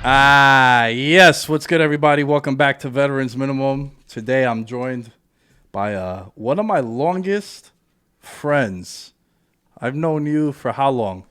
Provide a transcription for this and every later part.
Yes. What's good, everybody? Welcome back to Veterans Minimum. Today, I'm joined by one of my longest friends. I've known you for how long?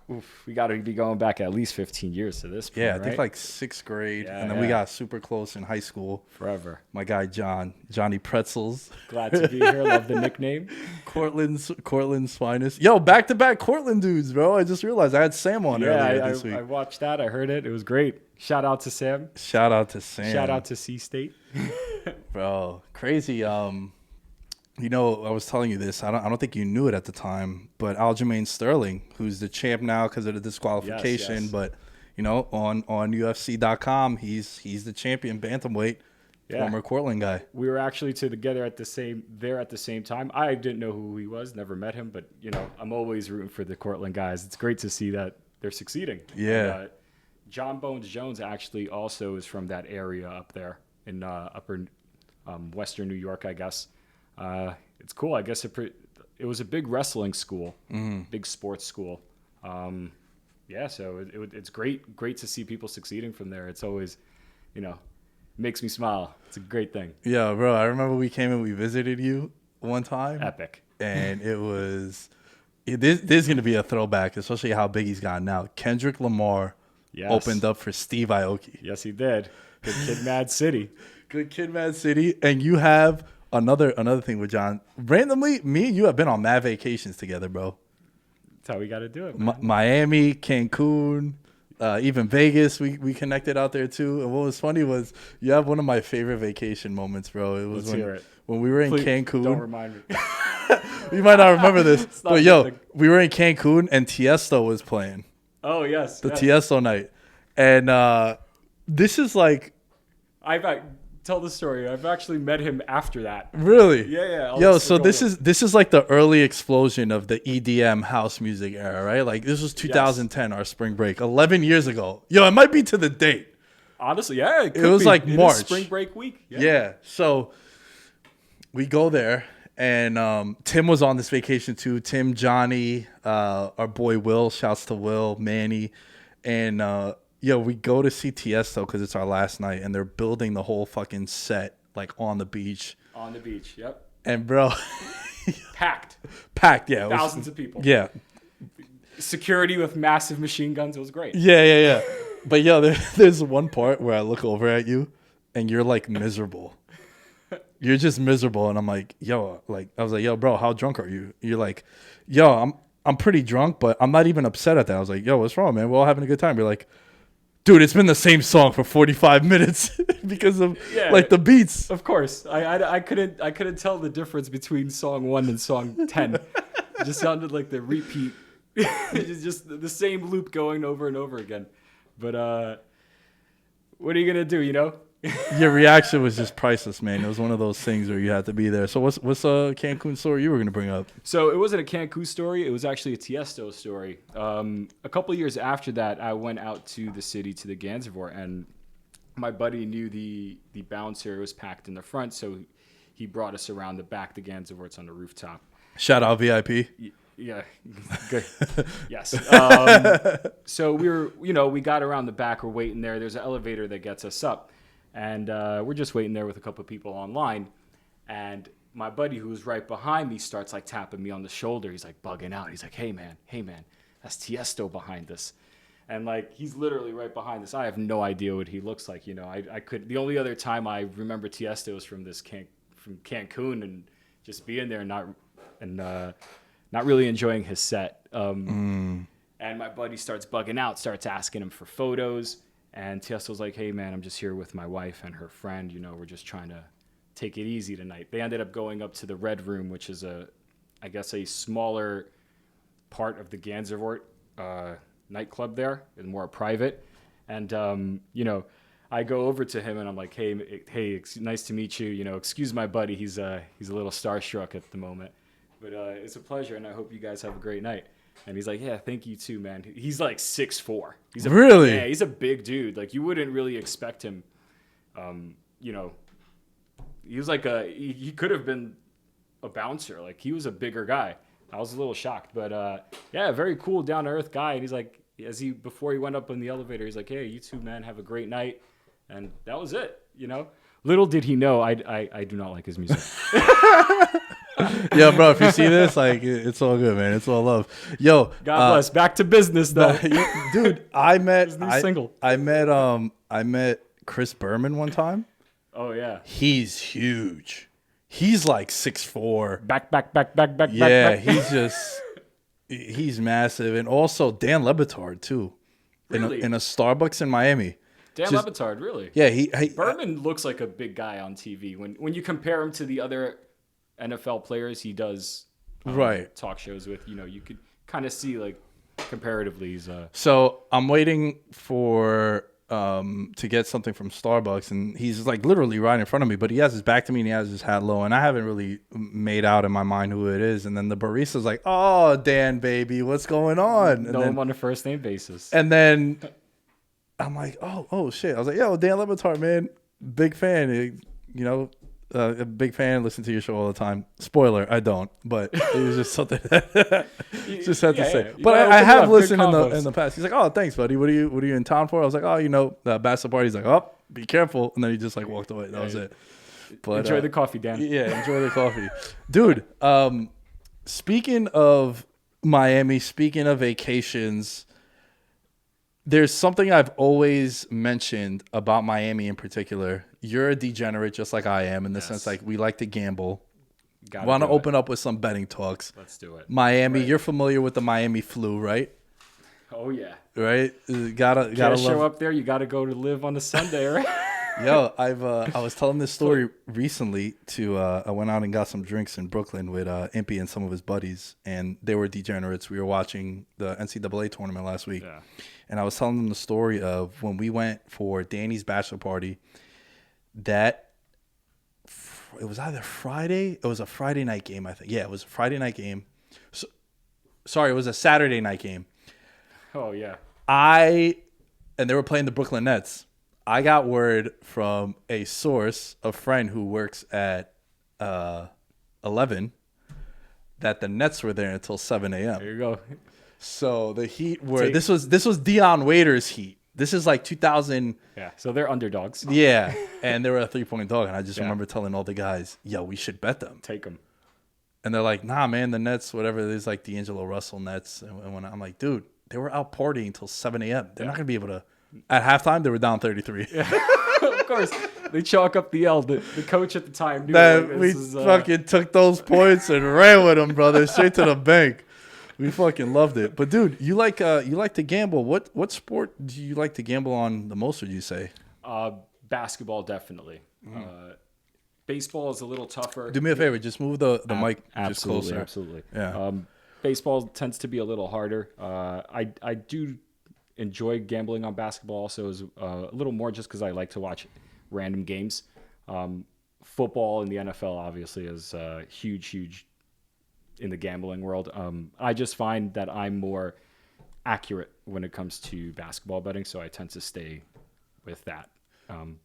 Oof, we got to be going back at least 15 years to this point, Yeah, I right? think like sixth grade, Yeah, and then we got super close in high school. Forever. My guy Johnny Pretzels, Glad to be here. Love the nickname. Cortland's finest. Yo, back-to-back Cortland dudes, bro. I just realized I had Sam on earlier this week. I watched that. I heard it. It was great. Shout out to Sam. Shout out to Sam. Shout out to C-State. Bro, crazy. You know, I was telling you this. I don't think you knew it at the time, but Aljamain Sterling, who's the champ now because of the disqualification, Yes. but you know, on UFC.com, he's the champion bantamweight, former Cortland guy. We were actually together at the same time. I didn't know who he was, never met him, but you know, I'm always rooting for the Cortland guys. It's great to see that they're succeeding. Yeah. And, John Bones Jones actually also is from that area up there in upper Western New York, I guess. It's cool. I guess it was a big wrestling school, big sports school. So it's great to see people succeeding from there. It's always, makes me smile. It's a great thing. Yeah, bro. I remember we came and we visited you one time. Epic. And it was this is going to be a throwback, especially how big he's gotten now. Kendrick Lamar opened up for Steve Aoki. Yes, he did. Good Kid, Mad City. Good Kid, Mad City. And you have another thing with John. Randomly, me and you have been on mad vacations together, bro. That's how we got to do it, Miami, Cancun, even Vegas. We connected out there too. And what was funny was you have one of my favorite vacation moments, bro. It was when we were in Cancun. Don't remind me. You might not remember this, but we were in Cancun and Tiesto was playing. Oh yes, Tiesto night, and this is like. Tell the story. I've actually met him after that. Really? Yeah. Yo, so this is like the early explosion of the EDM house music era, right? Like this was 2010, our spring break, 11 years ago. Yo, it might be to the date. Honestly, yeah. It was like March. Spring break week. Yeah. So we go there, and Tim was on this vacation too. Tim, Johnny, our boy Will. Shouts to Will, Manny, and. We go to see Tiesto because it's our last night, and they're building the whole fucking set like on the beach. On the beach, yep. And bro, packed, yeah, thousands of people. Yeah, security with massive machine guns. It was great. Yeah. But there's one part where I look over at you, and you're like miserable. You're just miserable, and I'm like, yo, I was like, yo, bro, how drunk are you? You're like, yo, I'm pretty drunk, but I'm not even upset at that. I was like, yo, what's wrong, man? We're all having a good time. You're like. Dude, it's been the same song for 45 minutes because of like the beats. Of course, I couldn't tell the difference between song 1 and song 10. It just sounded like the repeat, just the same loop going over and over again. But what are you gonna do? Your reaction was just priceless, man. It was one of those things where you had to be there. So what's a Cancun story you were gonna bring up? So it wasn't a Cancun story. It was actually a Tiesto story. A couple of years after that, I went out to the city to the Gansevoort, and my buddy knew the bouncer was packed in the front, so he brought us around the back. The Gansevoort's on the rooftop. Shout out VIP. Yeah, good. Yes. So we got around the back. We're waiting there. There's an elevator that gets us up. And we're just waiting there with a couple of people online. And my buddy who was right behind me starts like tapping me on the shoulder. He's like bugging out. He's like, hey man, that's Tiesto behind us. And like, he's literally right behind us. I have no idea what he looks like. The only other time I remember Tiesto was from from Cancun and just being there and not really enjoying his set. And my buddy starts bugging out, starts asking him for photos. And Tiesto's like, hey, man, I'm just here with my wife and her friend. We're just trying to take it easy tonight. They ended up going up to the Red Room, which is a smaller part of the Gansevoort nightclub there and more private. And, I go over to him and I'm like, hey, it's nice to meet you. Excuse my buddy. He's a little starstruck at the moment. But it's a pleasure, and I hope you guys have a great night. And he's like, yeah, thank you too, man. He's like 6'4". Really? Yeah, he's a big dude. Like, you wouldn't really expect him, he was like he could have been a bouncer. Like, he was a bigger guy. I was a little shocked. But, very cool, down-to-earth guy. And he's like, before he went up in the elevator, he's like, "Hey, you two, man, have a great night," and that was it. Little did he know, I do not like his music. Yo, bro, if you see this, like, it's all good, man. It's all love. Yo, God bless. Back to business, though. Dude, I met single. I met Chris Berman one time. Oh yeah, He's huge. He's like 6'4". back. Yeah, Back. he's massive, and also Dan Levitar too. Really? In a Starbucks in Miami. Dan Levitar, really? Yeah, he Berman looks like a big guy on TV. When you compare him to the other NFL players he does right talk shows with, you could kind of see like comparatively he's So I'm waiting for to get something from Starbucks, and he's like literally right in front of me, but he has his back to me and he has his hat low, and I haven't really made out in my mind who it is. And then the barista's like, "Oh, Dan, baby, what's going on?" And know then, him on a first name basis. and then I'm like, oh shit. I was like, "Yo, Dan Levitar, man, big fan. A big fan. Listen to your show all the time." Spoiler, I don't, but it was just something that just had to say. Yeah. But I have listened combos. in the past. He's like, "Oh, thanks, buddy. What are you in town for?" I was like, "Oh, the bachelor party." He's like, "Oh, be careful," and then he just like walked away. That was it. But Enjoy the coffee, Dan. Yeah, enjoy the coffee, dude. Speaking of Miami, speaking of vacations. There's something I've always mentioned about Miami in particular. You're a degenerate just like I am in the sense like we like to gamble. Want to open up with some betting talks. Let's do it. Miami, you're familiar with the Miami flu, right? Oh yeah. Right? Gotta show up there, you gotta go to live on a Sunday, right? Yo, I was telling this story recently to I went out and got some drinks in Brooklyn with Impy and some of his buddies, and they were degenerates. We were watching the NCAA tournament last week. Yeah. And I was telling them the story of when we went for Danny's bachelor party, that it was either Friday. It was a Friday night game, I think. Yeah, it was a Friday night game. Sorry, it was a Saturday night game. Oh, yeah. And they were playing the Brooklyn Nets. I got word from a source, a friend who works at 11, that the Nets were there until 7 a.m. There you go. So the Heat were this was Deion Waiters' Heat. This is like 2000. Yeah, so they're underdogs. Yeah, and they were a 3-point dog, and I just remember telling all the guys, "Yo, we should bet them. Take them." And they're like, "Nah, man, the Nets, whatever. There's like D'Angelo Russell Nets." And when I'm like, "Dude, they were out partying until 7 a.m. They're not gonna be able to." At halftime, they were down 33. Yeah. Of course, they chalk up the L. The coach at the time knew We fucking took those points and ran with them, brother, straight to the bank. We fucking loved it. But dude, you like to gamble. What sport do you like to gamble on the most, would you say? Basketball, definitely. Baseball is a little tougher. Do me a favor, just move the mic just closer. Absolutely. Yeah. Baseball tends to be a little harder. I do enjoy gambling on basketball also is a little more just because I like to watch random games. Football in the NFL obviously is huge in the gambling world. I just find that I'm more accurate when it comes to basketball betting, so I tend to stay with that.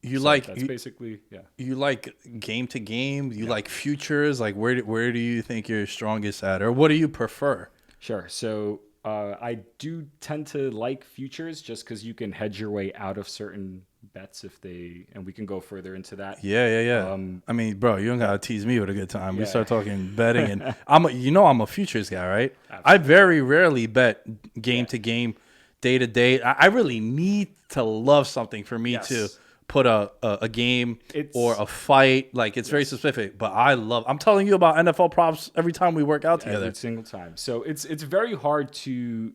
Basically, yeah. You like game to game? You like futures? Like where do you think you're strongest at, or what do you prefer? Sure. So I do tend to like futures just because you can hedge your way out of certain bets and we can go further into that. Yeah. I mean, bro, you don't gotta tease me with a good time. We start talking betting, and I'm a futures guy, right? Absolutely. I very rarely bet game to game, day to day. I really need to love something for me to put a game or a fight. Like it's very specific, but I'm telling you about NFL props every time we work out together. Every single time. So it's very hard to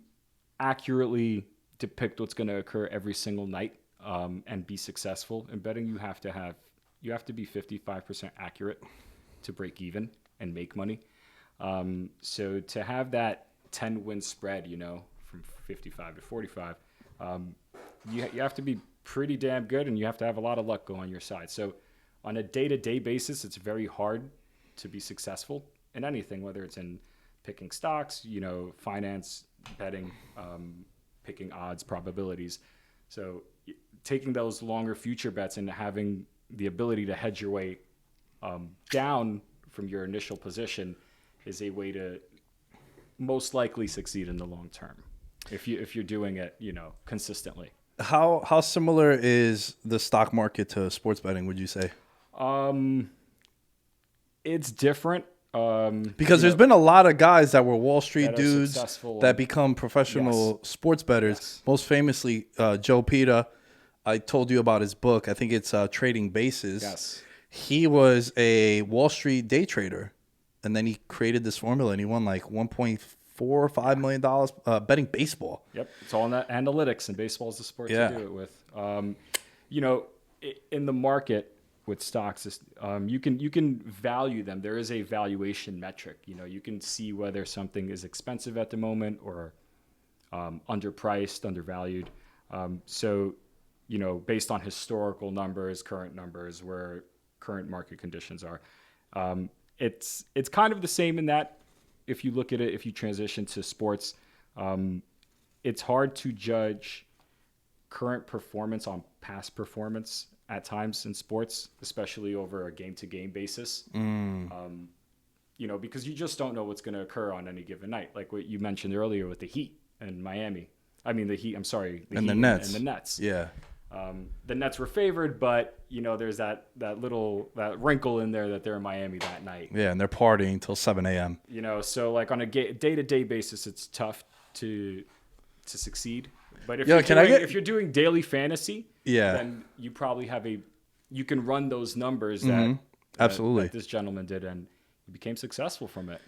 accurately depict what's going to occur every single night and be successful in betting. You have to be 55% accurate to break even and make money. So to have that 10-win spread, from 55 to 45, you have to be pretty damn good, and you have to have a lot of luck go on your side. So on a day-to-day basis, it's very hard to be successful in anything, whether it's in picking stocks, finance, betting, picking odds, probabilities. So taking those longer future bets and having the ability to hedge your way down from your initial position is a way to most likely succeed in the long term. if you're doing it, consistently. How similar is the stock market to sports betting, would you say? It's different. Because there's been a lot of guys that were Wall Street that are dudes successful that become professional sports bettors. Yes. Most famously, Joe Pita. I told you about his book. I think it's Trading Bases. Yes. He was a Wall Street day trader, and then he created this formula, and he won like $1.45 million betting baseball. Yep, it's all in that analytics, and baseball is the sport to do it with. In the market with stocks, you can value them. There is a valuation metric. You can see whether something is expensive at the moment or underpriced, undervalued. So, based on historical numbers, current numbers, where current market conditions are, it's kind of the same in that. If you look at it, if you transition to sports, it's hard to judge current performance on past performance at times in sports, especially over a game-to-game basis. Because you just don't know what's going to occur on any given night. Like what you mentioned earlier with the Heat and Miami. I mean, the Heat. I'm sorry, the Heat the Nets. And the Nets. Yeah. The Nets were favored, but there's that wrinkle in there that they're in Miami that night. Yeah, and they're partying till 7 a.m. So like on a day-to-day basis, it's tough to succeed. But if you're doing daily fantasy, then you probably you can run those numbers absolutely that this gentleman did, and he became successful from it.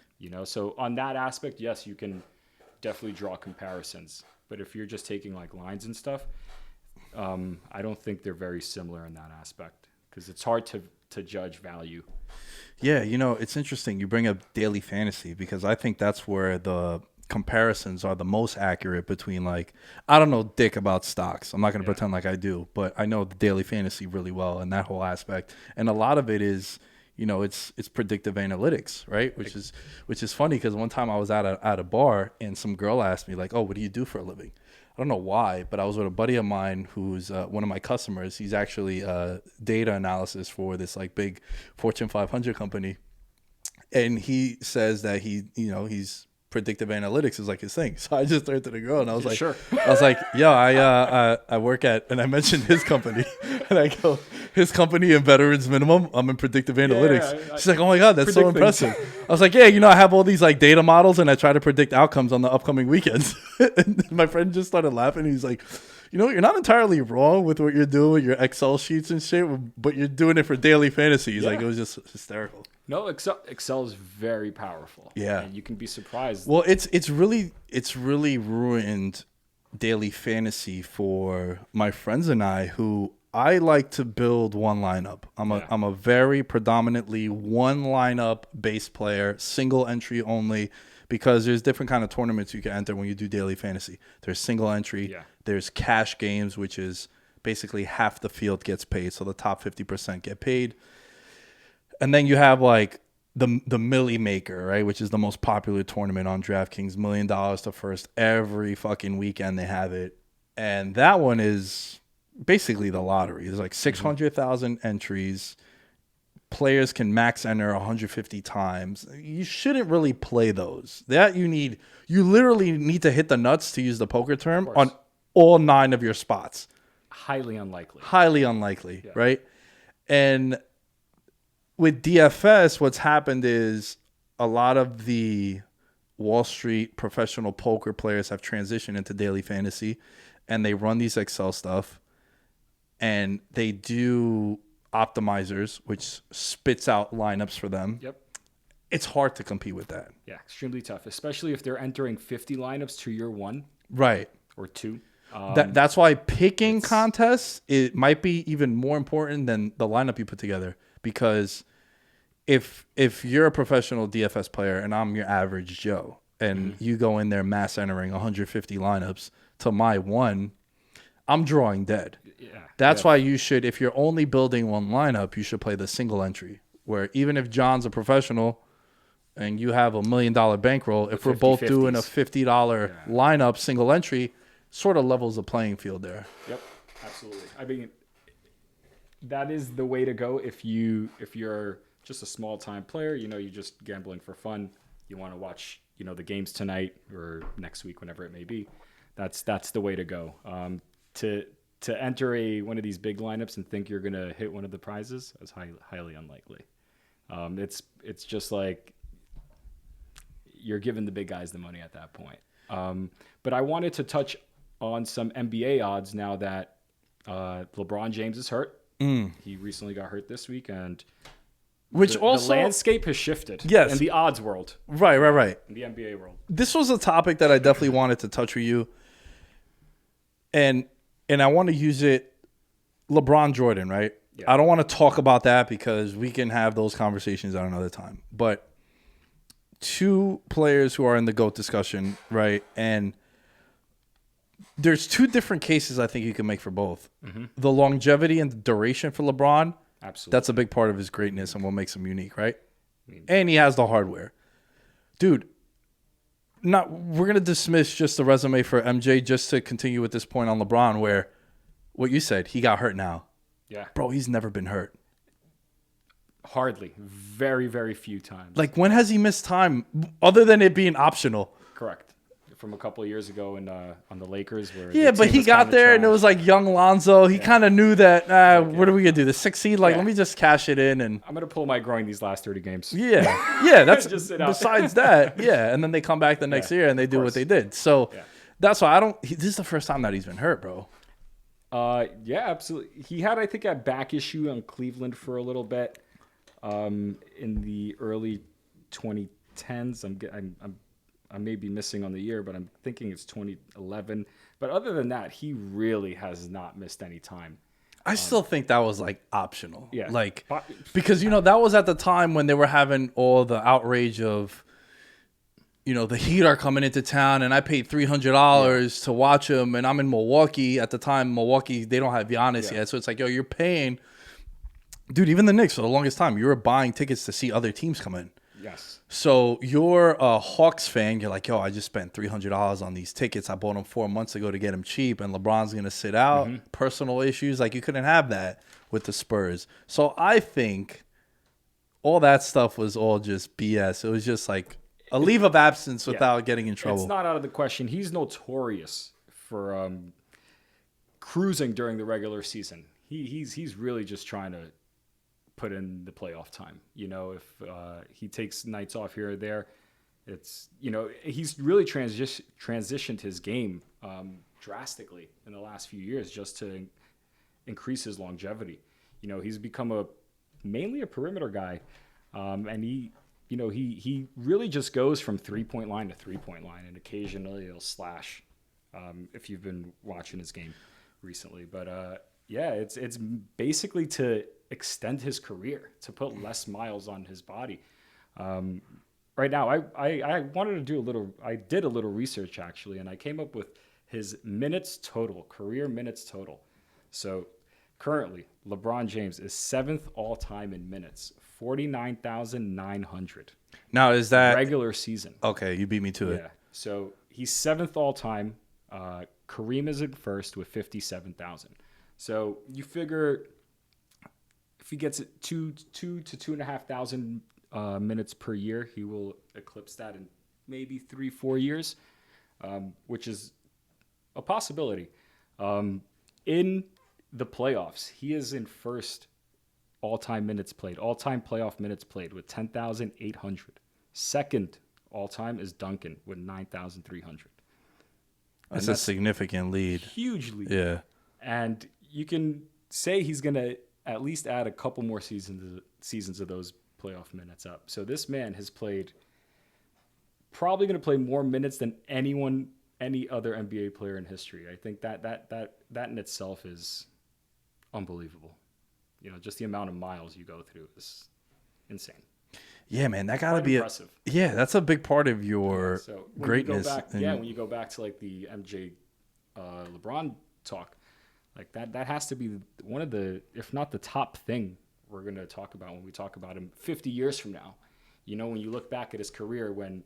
So on that aspect, yes, you can definitely draw comparisons. But if you're just taking like lines and stuff, I don't think they're very similar in that aspect because it's hard to judge value. Yeah, it's interesting. You bring up daily fantasy because I think that's where the comparisons are the most accurate between I don't know dick about stocks. I'm not going to pretend like I do, but I know the daily fantasy really well and that whole aspect. And a lot of it is, it's predictive analytics, right? Which is funny because one time I was at a bar and some girl asked me like, "Oh, what do you do for a living?" I don't know why, but I was with a buddy of mine who's one of my customers. He's actually data analysis for this big Fortune 500 company. And he says that he's predictive analytics is his thing. So I just turned to the girl and I was like, sure. I was like, yo, I work at, and I mentioned his company and I go, his company in Veterans Minimum, I'm in predictive analytics. She's like, oh my God, that's so impressive. I was like, yeah, I have all these data models and I try to predict outcomes on the upcoming weekends. And my friend just started laughing. He's like, you're not entirely wrong with what you're doing with your Excel sheets and shit, but you're doing it for daily fantasy. He's like, it was just hysterical. No, Excel is very powerful. Yeah, and you can be surprised. Well, it's really ruined daily fantasy for my friends and I, who I like to build one lineup. I'm a very predominantly one lineup base player, single entry only, because there's different kind of tournaments you can enter when you do daily fantasy. There's single entry. Yeah. There's cash games, which is basically half the field gets paid, so the top 50% get paid. And then you have the Millie Maker, right, which is the most popular tournament on DraftKings, $1 million to first every fucking weekend they have it. And that one is basically the lottery. There's 600,000 entries. Players can max enter 150 times. You shouldn't really play those. You literally need to hit the nuts, to use the poker term, on all 9 of your spots. Highly unlikely. Yeah. Right? And with DFS, what's happened is a lot of the Wall Street professional poker players have transitioned into daily fantasy, and they run these Excel stuff, and they do optimizers, which spits out lineups for them. Yep. It's hard to compete with that. Yeah, extremely tough, especially if they're entering 50 lineups to your 1. Right. Or 2. That's why picking contests, it might be even more important than the lineup you put together. Because if you're a professional DFS player and I'm your average Joe, and you go in there mass entering 150 lineups to my 1, I'm drawing dead. Yeah. That's why you should, if you're only building one lineup, you should play the single entry, where even if John's a professional and you have $1 million bankroll, if we're both doing a $50 lineup single entry, sort of levels the playing field there. Yep, absolutely. I mean, that is the way to go if you're just a small time player. You're just gambling for fun. You want to watch the games tonight or next week, whenever it may be. That's the way to go. To enter one of these big lineups and think you're gonna hit one of the prizes is highly unlikely. It's just like you're giving the big guys the money at that point. But I wanted to touch on some NBA odds now that LeBron James is hurt. He recently got hurt this week, and Which the also landscape has shifted. Yes. In the odds world. Right. In the NBA world. This was a topic that I definitely wanted to touch with you. And I want to use it LeBron Jordan, right? Yeah. I don't want to talk about that because we can have those conversations at another time. But two players who are in the GOAT discussion, right? And there's two different cases I think you can make for both. Mm-hmm. The longevity and the duration for LeBron. Absolutely. That's a big part of his greatness and what makes him unique, right? And he has the hardware. Dude, we're going to dismiss just the resume for MJ just to continue with this point on LeBron where what you said, he got hurt now. Yeah. Bro, he's never been hurt. Hardly. Very, very few times. Like, when has he missed time other than it being optional? Correct. From a couple of years ago on the Lakers. Where but he got there and it was like young Lonzo. He kind of knew that, what are we going to do? The 6th seed? Like, let me just cash it in. And I'm going to pull my groin these last 30 games. Yeah, that's just besides that. Yeah, and then they come back the next year and they do what they did. So that's why this is the first time that he's been hurt, bro. Yeah, absolutely. He had, I think, a back issue on Cleveland for a little bit in the early 2010s. I may be missing on the year, but I'm thinking it's 2011. But other than that, he really has not missed any time. I still think that was like optional. Yeah. Like, because, that was at the time when they were having all the outrage of, the Heat are coming into town and I paid $300 to watch them. And I'm in Milwaukee at the time. Milwaukee, they don't have Giannis yet. So it's like, you're paying. Dude, even the Knicks for the longest time, you were buying tickets to see other teams come in. Yes. So you're a Hawks fan. You're like, I just spent $300 on these tickets. I bought them 4 months ago to get them cheap, and LeBron's going to sit out. Mm-hmm. Personal issues. Like, you couldn't have that with the Spurs. So I think all that stuff was all just BS. It was just like a leave of absence without getting in trouble. It's not out of the question. He's notorious for cruising during the regular season. He's really just trying to put in the playoff time. If he takes nights off here or there, it's, he's really transitioned his game drastically in the last few years just to increase his longevity. He's become mainly a perimeter guy, and he really just goes from 3-point line to 3-point line, and occasionally he'll slash if you've been watching his game recently. But it's basically to extend his career, to put less miles on his body. Right now, I wanted to do I did a little research actually, and I came up with his career minutes total. So currently, LeBron James is 7th all time in minutes, 49,900. Now, is that regular season? Okay, you beat me to it. Yeah. So he's 7th all time. Kareem is in first with 57,000. So you figure if he gets it 2 to 2,500 minutes per year, he will eclipse that in maybe 3-4 years, which is a possibility. In the playoffs, he is in first all-time playoff minutes played with 10,800. Second all-time is Duncan with 9,300. That's a significant lead. Huge lead. Yeah. And you can say he's going to at least add a couple more seasons of those playoff minutes up. So this man has probably going to play more minutes than any other NBA player in history. I think that in itself is unbelievable. Just the amount of miles you go through is insane. Yeah, man, that gotta be impressive. That's a big part of your greatness. When you go back to like the MJ, LeBron talk, like that has to be one of the, if not the top thing we're going to talk about when we talk about him 50 years from now. When you look back at his career, when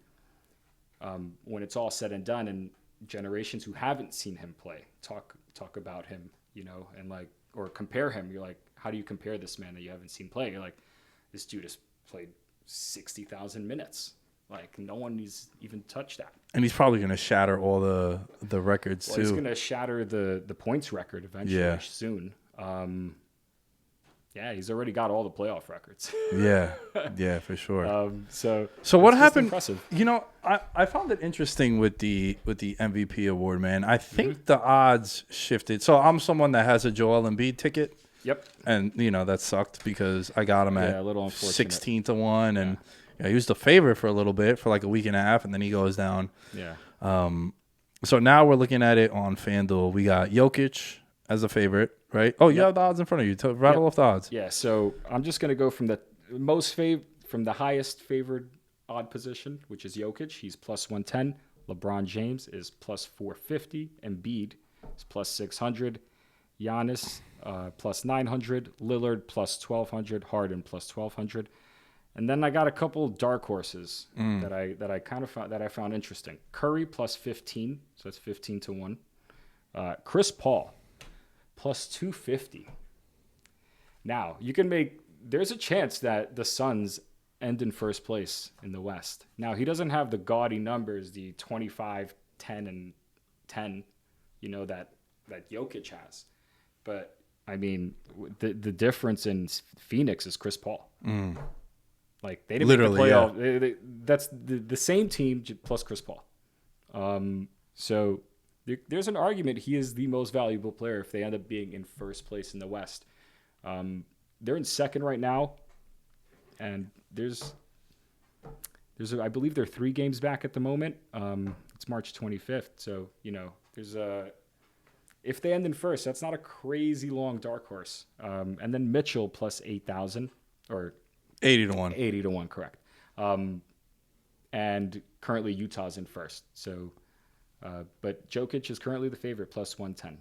it's all said and done, and generations who haven't seen him play talk about him, and like, or compare him. You're like, how do you compare this man that you haven't seen play? You're like, this dude has played 60,000 minutes. Like no one has even touched that. And he's probably going to shatter all the records, Well, too. he's going to shatter the points record eventually soon. Yeah, he's already got all the playoff records. Yeah, for sure. So what it's just happened? impressive. You know, I found it interesting with the MVP award, man. I think the odds shifted. So I'm someone that has a Joel Embiid ticket. Yep. And that sucked because I got him at a little unfortunate. 16 to 1, and he was the favorite for a little bit, for like a week and a half, and then he goes down. Yeah. So now we're looking at it on FanDuel. We got Jokic as a favorite, right? Oh, you have the odds in front of you. Rattle off the odds. Yeah. So I'm just gonna go from the from the highest favored odd position, which is Jokic. He's plus 110. LeBron James is plus 450. Embiid is plus 600. Giannis plus 900. Lillard plus 1200. Harden plus 1200. And then I got a couple dark horses that I kind of found that I found interesting. Curry plus 15, so that's 15 to 1. Chris Paul plus 250. Now, there's a chance that the Suns end in first place in the West. Now, he doesn't have the gaudy numbers, the 25, 10, and 10, that Jokic has. But, I mean, the difference in Phoenix is Chris Paul. Like, they didn't make the playoff. Yeah. That's the same team plus Chris Paul. So there's an argument he is the most valuable player if they end up being in first place in the West. They're in second right now, and I believe they're 3 games back at the moment. It's March 25th, so there's if they end in first, that's not a crazy long dark horse. And then Mitchell plus 8,000 or 80 to 1. 80 to 1, correct. And currently Utah's in first. So, but Jokic is currently the favorite, plus 110.